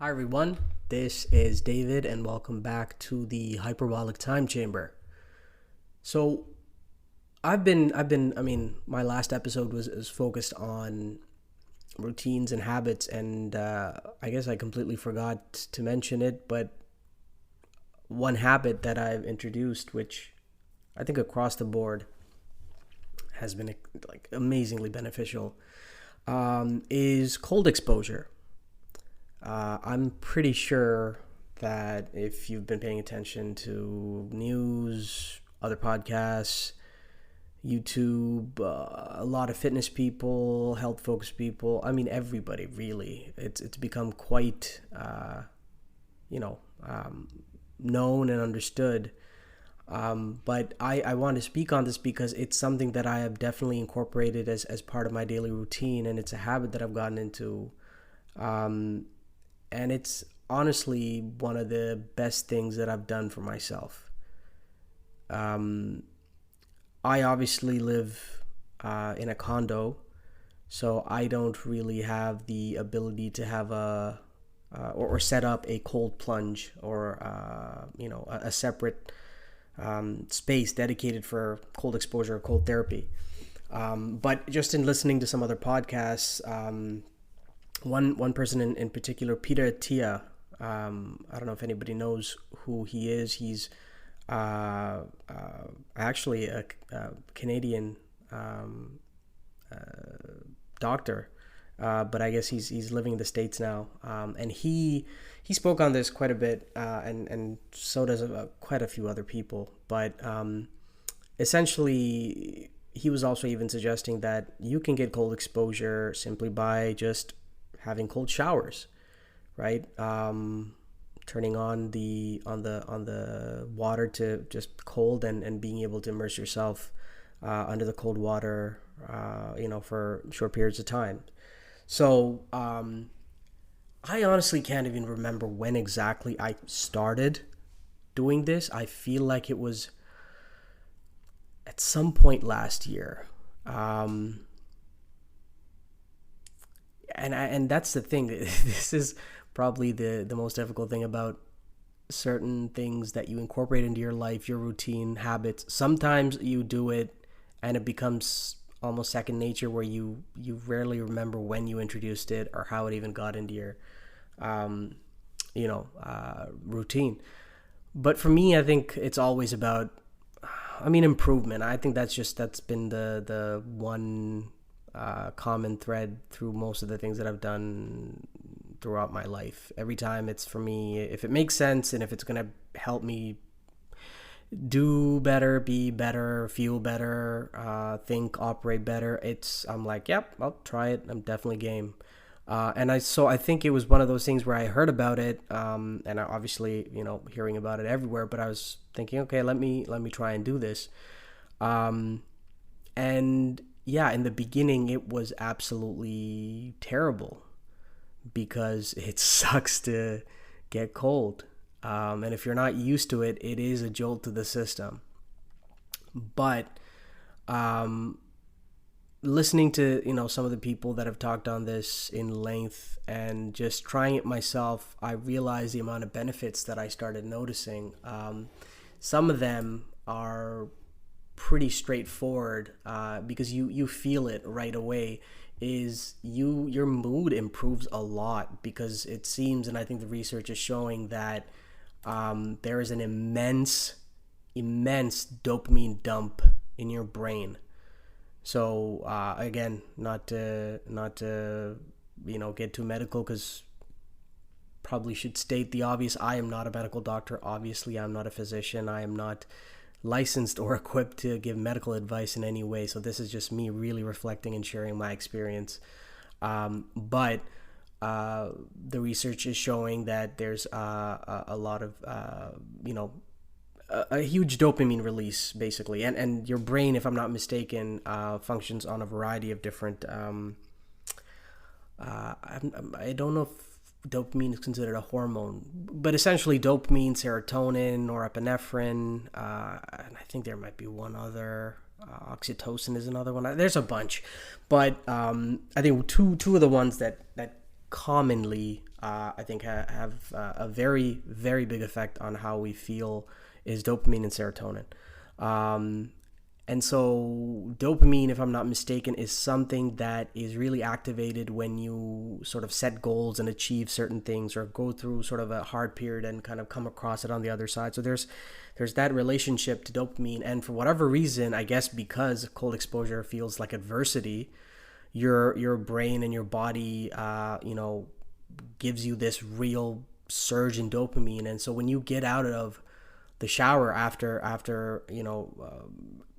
Hi everyone, this is David and welcome back to the Hyperbolic Time Chamber. So my last episode was focused on routines and habits, and I guess I completely forgot to mention it, but one habit that I've introduced, which I think across the board has been amazingly beneficial, is cold exposure. I'm pretty sure that if you've been paying attention to news, other podcasts, YouTube, a lot of fitness people, health focused people, everybody really, it's become quite, known and understood. But I want to speak on this because it's something that I have definitely incorporated as part of my daily routine, and it's a habit that I've gotten into. And it's honestly one of the best things that I've done for myself. I obviously live in a condo, so I don't really have the ability to have or set up a cold plunge or a separate space dedicated for cold exposure or cold therapy. But just in listening to some other podcasts, one person in particular, Peter Attia, I don't know if anybody knows who he is. He's actually a Canadian doctor, but I guess he's living in the States now. And he spoke on this quite a bit, and so does quite a few other people. But essentially, he was also even suggesting that you can get cold exposure simply by just having cold showers, right? Turning on the water to just cold and being able to immerse yourself under the cold water, for short periods of time. So I honestly can't even remember when exactly I started doing this. I feel like it was at some point last year. And that's the thing. This is probably the most difficult thing about certain things that you incorporate into your life, your routine, habits. Sometimes you do it and it becomes almost second nature, where you rarely remember when you introduced it or how it even got into your routine. But for me, I think it's always about improvement. I think that's been the one common thread through most of the things that I've done throughout my life. Every time, it's, for me, if it makes sense and if it's going to help me do better, be better, feel better, think, operate better, I'm like, yep, I'll try it. I'm definitely game. I think it was one of those things where I heard about it, and I obviously, hearing about it everywhere, but I was thinking, okay, let me try and do this. And yeah, in the beginning, it was absolutely terrible because it sucks to get cold. And if you're not used to it, it is a jolt to the system. But listening to, some of the people that have talked on this in length and just trying it myself, I realized the amount of benefits that I started noticing. Some of them are pretty straightforward, because you feel it right away. Your mood improves a lot, because it seems, and I think the research is showing, that there is an immense dopamine dump in your brain. So again, not to get too medical, because probably should state the obvious. I am not a medical doctor. Obviously, I'm not a physician. I am not licensed or equipped to give medical advice in any way. So this is just me really reflecting and sharing my experience. But the research is showing that there's a lot of, a huge dopamine release, basically. And your brain, if I'm not mistaken, functions on a variety of different, I don't know if dopamine is considered a hormone, but essentially dopamine, serotonin, norepinephrine, and I think there might be one other. Oxytocin is another one. There's a bunch, but I think two of the ones that commonly I think have a very, very big effect on how we feel is dopamine and serotonin. Um, and so dopamine, if I'm not mistaken, is something that is really activated when you sort of set goals and achieve certain things or go through sort of a hard period and kind of come across it on the other side. So there's that relationship to dopamine. And for whatever reason, I guess because cold exposure feels like adversity, your brain and your body, gives you this real surge in dopamine. And so when you get out of the shower after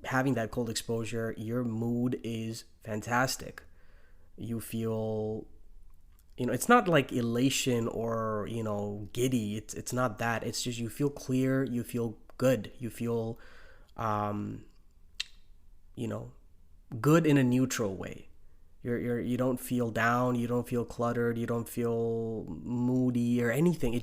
having that cold exposure, your mood is fantastic. You feel, it's not like elation or giddy. It's not that. It's just you feel clear. You feel good. You feel, um, you know, good in a neutral way. You don't feel down. You don't feel cluttered. You don't feel moody or anything.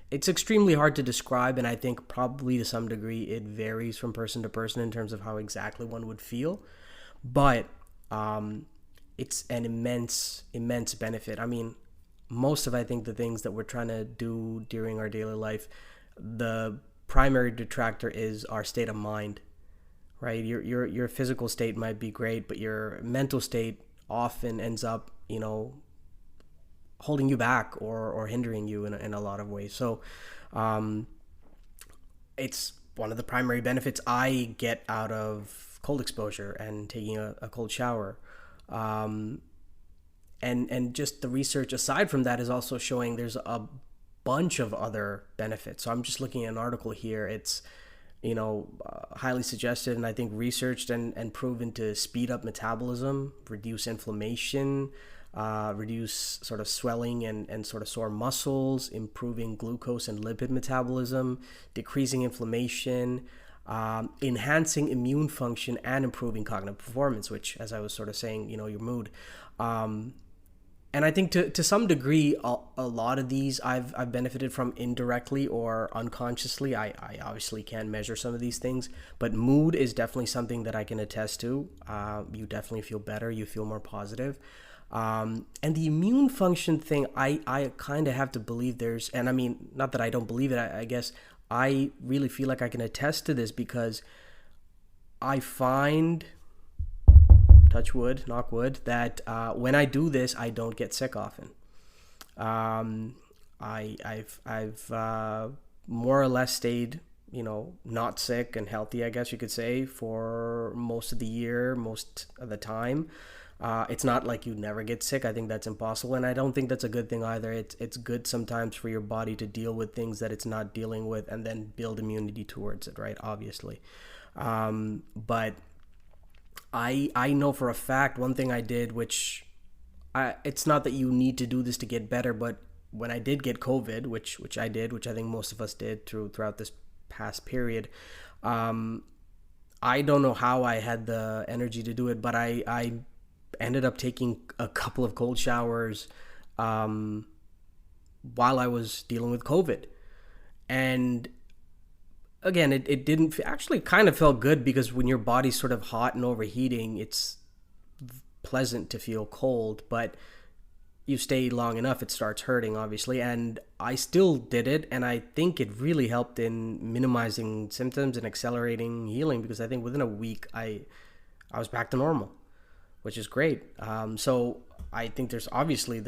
It's extremely hard to describe, and I think probably to some degree it varies from person to person in terms of how exactly one would feel. But it's an immense benefit. I mean, most of I think the things that we're trying to do during our daily life, the primary detractor is our state of mind, right? Your physical state might be great, but your mental state often ends up, holding you back or hindering you in a lot of ways. So um, it's one of the primary benefits I get out of cold exposure and taking a cold shower. Um, and just the research aside from that is also showing there's a bunch of other benefits. So I'm just looking at an article here. It's highly suggested and I think researched and proven to speed up metabolism, reduce inflammation, reduce sort of swelling and sort of sore muscles, improving glucose and lipid metabolism, decreasing inflammation, enhancing immune function, and improving cognitive performance, which, as I was sort of saying, your mood. And I think to some degree, a lot of these I've benefited from indirectly or unconsciously. I obviously can't measure some of these things, but mood is definitely something that I can attest to. You definitely feel better. You feel more positive. And the immune function thing, I kind of have to believe and I mean, not that I don't believe it, I guess I really feel like I can attest to this because I find, touch wood, knock wood, that when I do this, I don't get sick often. I've more or less stayed, not sick and healthy, I guess you could say, for most of the year, most of the time. It's not like you never get sick. I think that's impossible, and I don't think that's a good thing either. It's good sometimes for your body to deal with things that it's not dealing with and then build immunity towards it, right? Obviously. But I know for a fact one thing I did, which it's not that you need to do this to get better, but when I did get COVID, which I did, which I think most of us did throughout this past period, I don't know how I had the energy to do it, but I ended up taking a couple of cold showers while I was dealing with COVID. And again, it didn't actually kind of felt good because when your body's sort of hot and overheating, it's pleasant to feel cold, but you stay long enough, it starts hurting, obviously. And I still did it, and I think it really helped in minimizing symptoms and accelerating healing because I think within a week I was back to normal, which is great. So I think there's obviously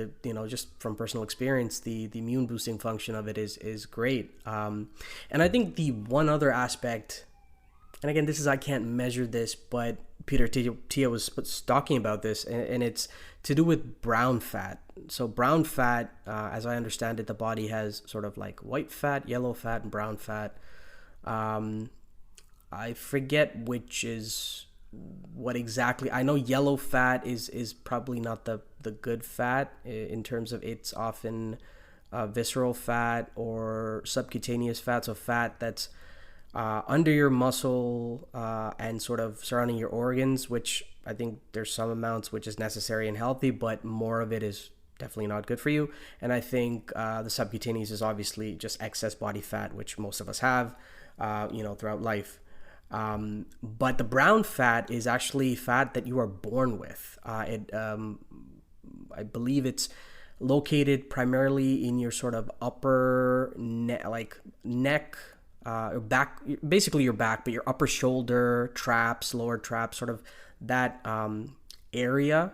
just from personal experience, the immune boosting function of it is great. And I think the one other aspect, and again, I can't measure this, but Peter Tia was talking about this, and it's to do with brown fat. So brown fat, as I understand it, the body has sort of like white fat, yellow fat, and brown fat. I forget which is what exactly. I know yellow fat is probably not the good fat in terms of it's often visceral fat or subcutaneous fat, so fat that's under your muscle and sort of surrounding your organs, which I think there's some amounts which is necessary and healthy, but more of it is definitely not good for you. And I think the subcutaneous is obviously just excess body fat, which most of us have, throughout life. But the brown fat is actually fat that you are born with. I believe it's located primarily in your sort of upper neck, or back, basically your back, but your upper shoulder, traps, lower traps, sort of that area.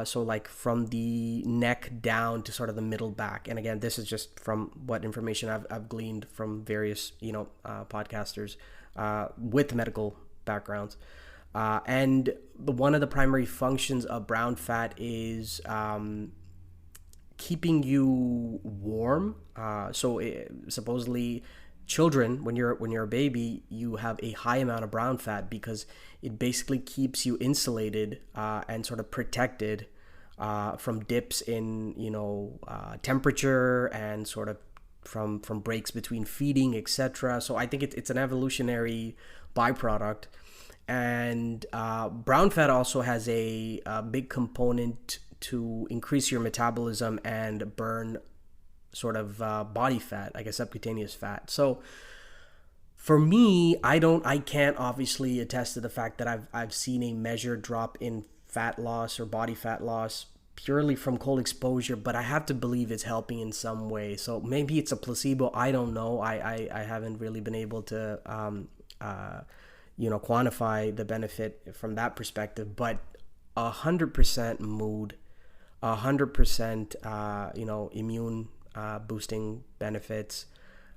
So like from the neck down to sort of the middle back. And again, this is just from what information I've gleaned from various, podcasters with medical backgrounds. And one of the primary functions of brown fat is keeping you warm. Supposedly children, when you're a baby, you have a high amount of brown fat because it basically keeps you insulated and sort of protected from dips in temperature and sort of from breaks between feeding, etc. So I think it's an evolutionary byproduct. And brown fat also has a big component to increase your metabolism and burn sort of body fat, I guess subcutaneous fat. So for me, I can't obviously attest to the fact that I've seen a measured drop in fat loss or body fat loss purely from cold exposure, but I have to believe it's helping in some way. So maybe it's a placebo. I don't know. I haven't really been able to quantify the benefit from that perspective, but 100% mood, 100% immune boosting benefits,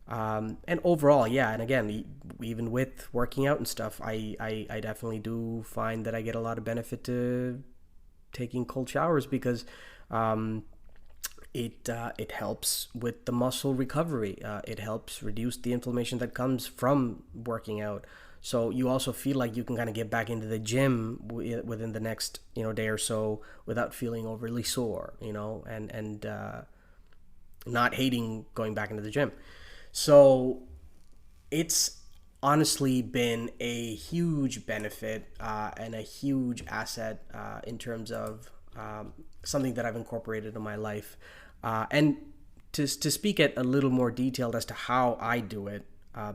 and overall, yeah. And again, even with working out and stuff, I definitely do find that I get a lot of benefit to taking cold showers because it helps with the muscle recovery. It helps reduce the inflammation that comes from working out. So you also feel like you can kind of get back into the gym within the next day or so without feeling overly sore, and not hating going back into the gym. So it's honestly been a huge benefit and a huge asset in terms of something that I've incorporated in my life. And to speak at a little more detailed as to how I do it,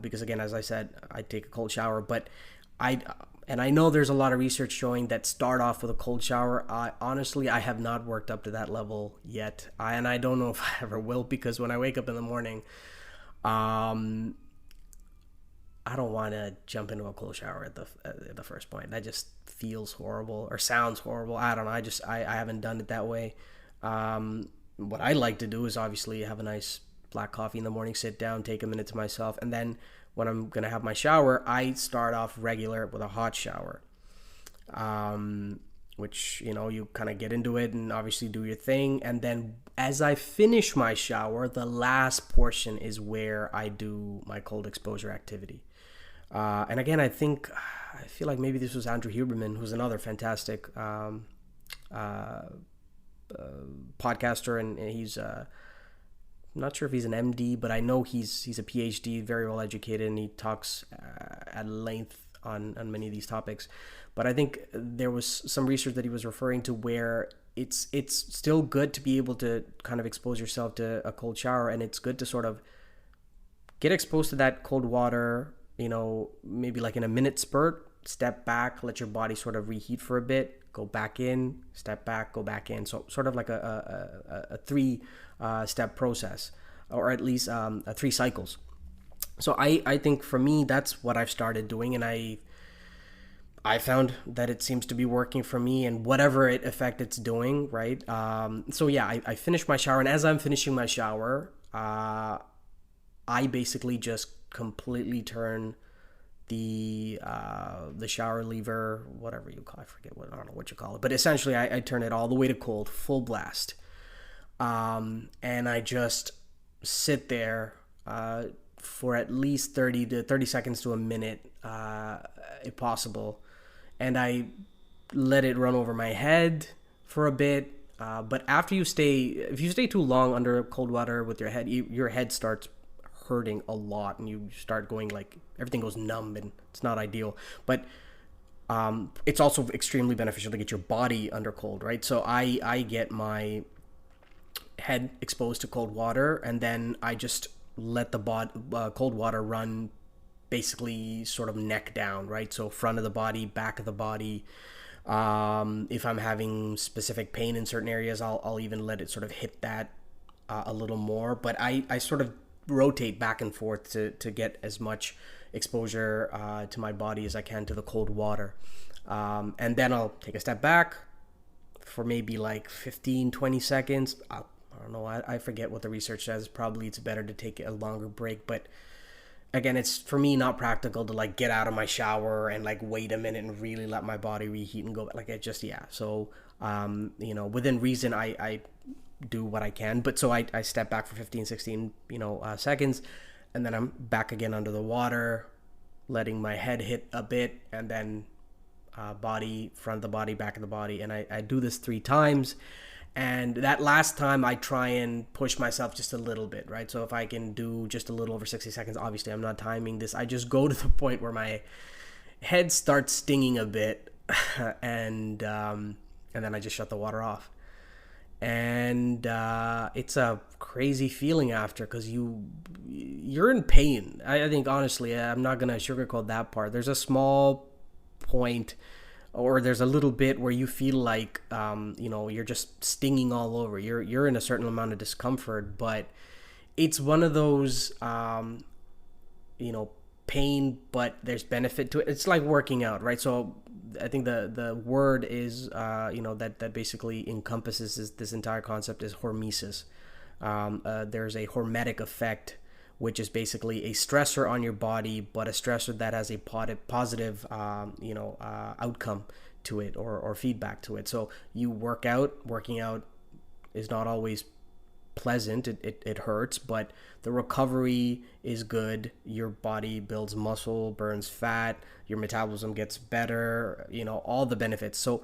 because again, as I said, I take a cold shower, but I know there's a lot of research showing that start off with a cold shower. Honestly, I have not worked up to that level yet, and I don't know if I ever will, because when I wake up in the morning, I don't want to jump into a cold shower at the first point. That just feels horrible or sounds horrible. I don't know. I haven't done it that way. What I like to do is obviously have a nice black coffee in the morning, sit down, take a minute to myself, and then when I'm gonna have my shower, I start off regular with a hot shower, which you kind of get into it and obviously do your thing, and then as I finish my shower, the last portion is where I do my cold exposure activity. And again, I feel like maybe this was Andrew Huberman, who's another fantastic podcaster, and he's I'm not sure if he's an MD, but I know he's a PhD, very well educated, and he talks at length on many of these topics. But I think there was some research that he was referring to where it's still good to be able to kind of expose yourself to a cold shower, and it's good to sort of get exposed to that cold water, maybe like in a minute spurt, step back, let your body sort of reheat for a bit, go back in, step back, go back in. So sort of like a three step process, or at least 3 cycles. So I think for me, that's what I've started doing, and I found that it seems to be working for me, and whatever effect it's doing, right? So yeah, I finished my shower, and as I'm finishing my shower, I basically just completely turn the shower lever, whatever you call it, I don't know what you call it, but essentially I turn it all the way to cold, full blast, and I just sit there for at least 30 seconds to a minute, if possible, and I let it run over my head for a bit. But if you stay too long under cold water with your head, your head starts hurting a lot, and you start going like everything goes numb, and it's not ideal. But it's also extremely beneficial to get your body under cold, right? So I get my head exposed to cold water, and then I just let the cold water run basically sort of neck down, right? So front of the body, back of the body, If I'm having specific pain in certain areas, I'll even let it sort of hit that a little more. But I sort of rotate back and forth to get as much exposure to my body as I can to the cold water. And then I'll take a step back for maybe like 15, 20 seconds. I don't know. I forget what the research says. Probably it's better to take a longer break. But again, it's for me not practical to like get out of my shower and like wait a minute and really let my body reheat and go. Like it just, yeah. So, within reason, I do what I can. But so I step back for 15, 16, seconds. And then I'm back again under the water, letting my head hit a bit, and then body, front of the body, back of the body. And I do this 3 times. And that last time I try and push myself just a little bit, right? So if I can do just a little over 60 seconds, obviously I'm not timing this. I just go to the point where my head starts stinging a bit and then I just shut the water off. And it's a crazy feeling after because you're in pain. I think, honestly, I'm not going to sugarcoat that part. There's a small point or there's a little bit where you feel like you're just stinging all over. You're in a certain amount of discomfort, but it's one of those pain, but there's benefit to it. It's like working out, right? So I think the word is that basically encompasses this entire concept is hormesis. There's a hormetic effect, which is basically a stressor on your body, but a stressor that has a positive, outcome to it or feedback to it. So you working out is not always pleasant. It hurts, but the recovery is good. Your body builds muscle, burns fat, your metabolism gets better, all the benefits. So,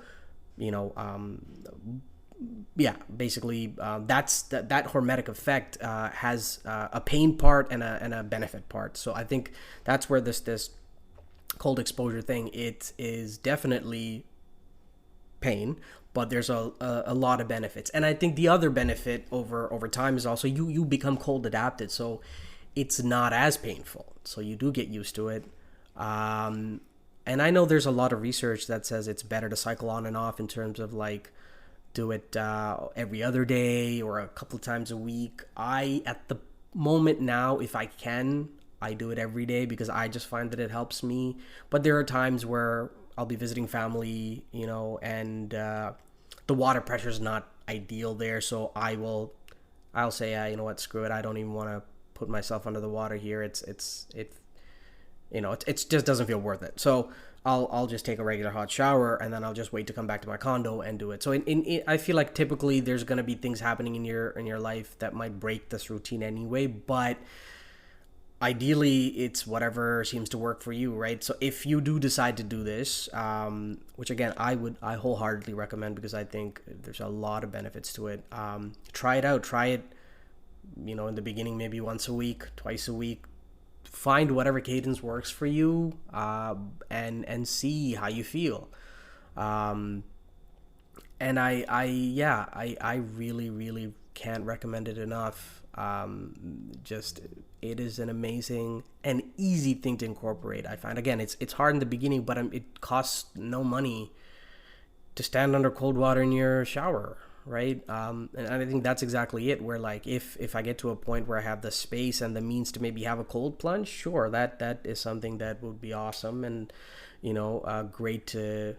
basically that's that hormetic effect has a pain part and a benefit part. So I think that's where this cold exposure thing, it is definitely pain, but there's a lot of benefits. And I think the other benefit over time is also you become cold adapted, so it's not as painful, so you do get used to it. And I know there's a lot of research that says it's better to cycle on and off in terms of like do it every other day or a couple of times a week. At the moment now, if I can, I do it every day because I just find that it helps me. But there are times where I'll be visiting family, and the water pressure is not ideal there. So I'll say, you know what, screw it. I don't even want to put myself under the water here. It just doesn't feel worth it. So I'll just take a regular hot shower and then I'll just wait to come back to my condo and do it. So I feel like typically there's going to be things happening in your life that might break this routine anyway, but ideally it's whatever seems to work for you, right? So if you do decide to do this, which again I wholeheartedly recommend because I think there's a lot of benefits to it. Try it out. Try it, in the beginning maybe once a week, twice a week. Find whatever cadence works for you, and see how you feel. And I really, really can't recommend it enough. It is an amazing and easy thing to incorporate. I find, again, it's hard in the beginning, but it costs no money to stand under cold water in your shower, right? And I think that's exactly it, where like if I get to a point where I have the space and the means to maybe have a cold plunge, sure, that is something that would be awesome and great to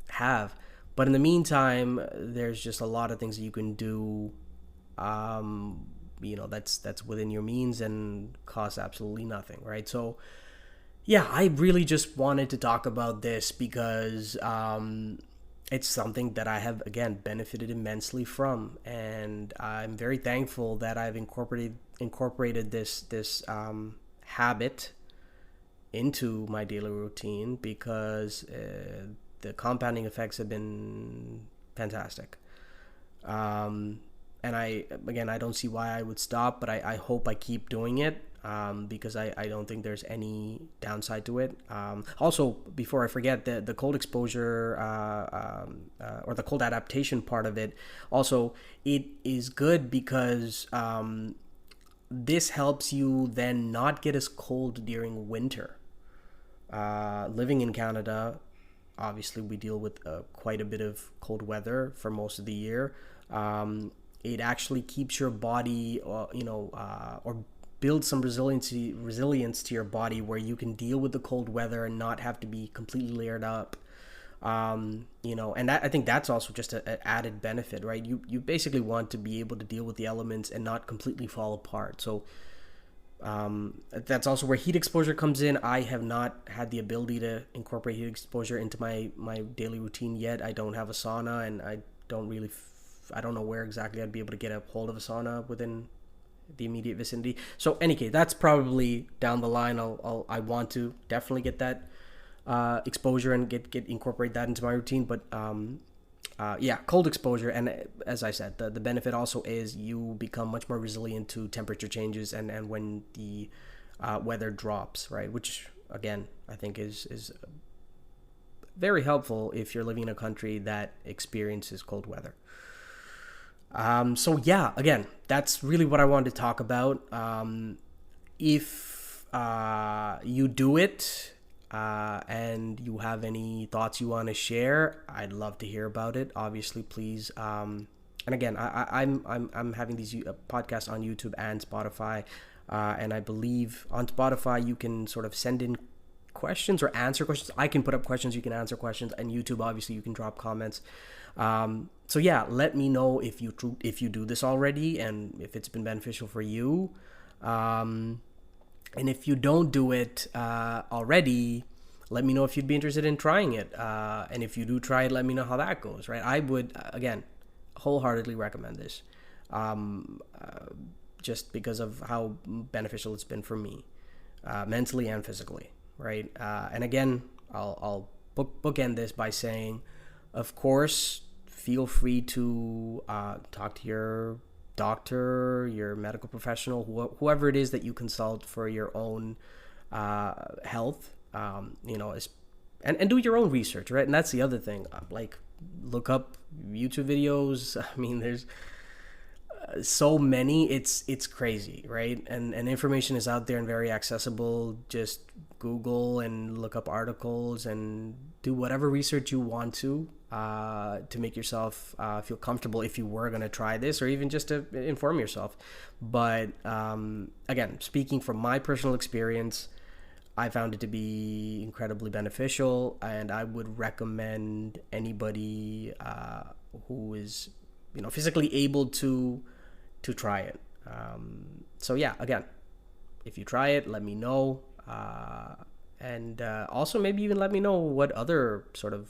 have. But in the meantime, there's just a lot of things that you can do that's within your means and costs absolutely nothing, right? So yeah, I really just wanted to talk about this because it's something that I have, again, benefited immensely from, and I'm very thankful that I've incorporated this habit into my daily routine because the compounding effects have been fantastic. And I don't see why I would stop, but I hope I keep doing it because I don't think there's any downside to it. Also, before I forget, the cold exposure or the cold adaptation part of it, also, it is good because this helps you then not get as cold during winter. Living in Canada, obviously we deal with quite a bit of cold weather for most of the year. It actually keeps your body, or builds some resilience to your body, where you can deal with the cold weather and not have to be completely layered up. And I think that's also just an added benefit, right? You basically want to be able to deal with the elements and not completely fall apart. So that's also where heat exposure comes in. I have not had the ability to incorporate heat exposure into my daily routine yet. I don't have a sauna, and I don't know where exactly I'd be able to get a hold of a sauna within the immediate vicinity. So any case, that's probably down the line. I want to definitely get that exposure and get incorporate that into my routine. But cold exposure, and as I said, the benefit also is you become much more resilient to temperature changes and when the weather drops, right? Which again, I think is very helpful if you're living in a country that experiences cold weather. Again, that's really what I wanted to talk about. If you do it, and you have any thoughts you want to share, I'd love to hear about it. Obviously, please. And again, I'm having these podcasts on YouTube and Spotify, and I believe on Spotify you can sort of send in questions or answer questions. I can put up questions, you can answer questions, and YouTube obviously you can drop comments. Let me know if you do this already and if it's been beneficial for you. And if you don't do it already, let me know if you'd be interested in trying it. And if you do try it, let me know how that goes, right? I would, again, wholeheartedly recommend this, just because of how beneficial it's been for me, mentally and physically, right? And again, I'll bookend this by saying, of course, feel free to talk to your doctor, your medical professional, whoever it is that you consult for your own health, and do your own research, right? And that's the other thing, like look up YouTube videos. I mean, there's so many, it's crazy, right? And information is out there and very accessible. Just Google and look up articles and do whatever research you want to make yourself feel comfortable if you were going to try this, or even just to inform yourself. But again, speaking from my personal experience, I found it to be incredibly beneficial, and I would recommend anybody who is physically able to try it. Again, if you try it, let me know, and also maybe even let me know what other sort of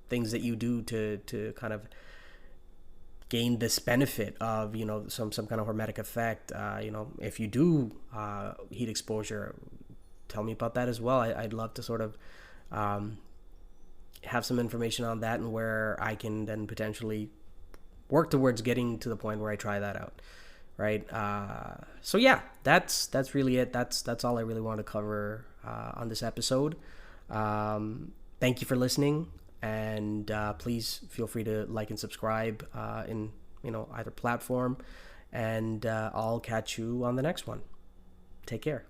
things that you do to kind of gain this benefit of some kind of hormetic effect. If you do heat exposure, tell me about that as well. I'd love to sort of have some information on that, and where I can then potentially work towards getting to the point where I try that out, right? That's really it. That's all I really want to cover on this episode. Thank you for listening, and please feel free to like and subscribe in either platform, and I'll catch you on the next one. Take care.